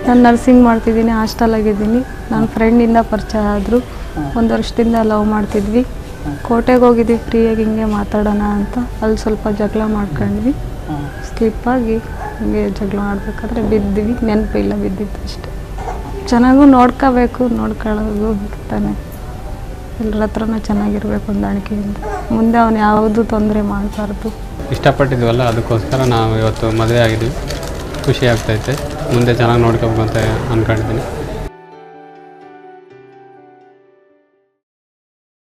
ನಾನು ನರ್ಸಿಂಗ್ ಮಾಡ್ತಿದ್ದೀನಿ, ಹಾಸ್ಟೆಲಾಗಿದ್ದೀನಿ. ನನ್ನ ಫ್ರೆಂಡಿಂದ ಪರಿಚಯ ಆದರು. 1 ವರ್ಷದಿಂದ ಲವ್ ಮಾಡ್ತಿದ್ವಿ. ಕೋಟೆಗೆ ಹೋಗಿದ್ವಿ ಫ್ರೀಯಾಗಿ ಹಿಂಗೆ ಮಾತಾಡೋಣ ಅಂತ. ಅಲ್ಲಿ ಸ್ವಲ್ಪ ಜಗಳ ಮಾಡ್ಕೊಂಡ್ವಿ. ಸ್ಲಿಪ್ಪಾಗಿ ಹಿಂಗೆ ಜಗಳ ಆಡಬೇಕಾದ್ರೆ ಬಿದ್ದಿವಿ. ನೆನಪಿಲ್ಲ ಬಿದ್ದಿದ್ದು ಅಷ್ಟೆ. ಚೆನ್ನಾಗೂ ನೋಡ್ಕೋಬೇಕು, ನೋಡ್ಕೊಳ್ಳೋದು ತಾನೆ. ಎಲ್ಲರ ಹತ್ರನೂ ಚೆನ್ನಾಗಿರ್ಬೇಕು ಹೊಂದಾಣಿಕೆಯಿಂದ. ಮುಂದೆ ಅವನು ಯಾವುದು ತೊಂದರೆ ಮಾಡಬಾರ್ದು. ಇಷ್ಟಪಟ್ಟಿದ್ವಲ್ಲ, ಅದಕ್ಕೋಸ್ಕರ ನಾವು ಇವತ್ತು ಮದುವೆ ಆಗಿದ್ವಿ. ಖುಷಿ ಆಗ್ತೈತೆ. ಮುಂದೆ ಚೆನ್ನಾಗಿ ನೋಡ್ಕೋಬೇಕು ಅಂತ ಅಂದ್ಕೊಂಡಿದ್ದೀನಿ.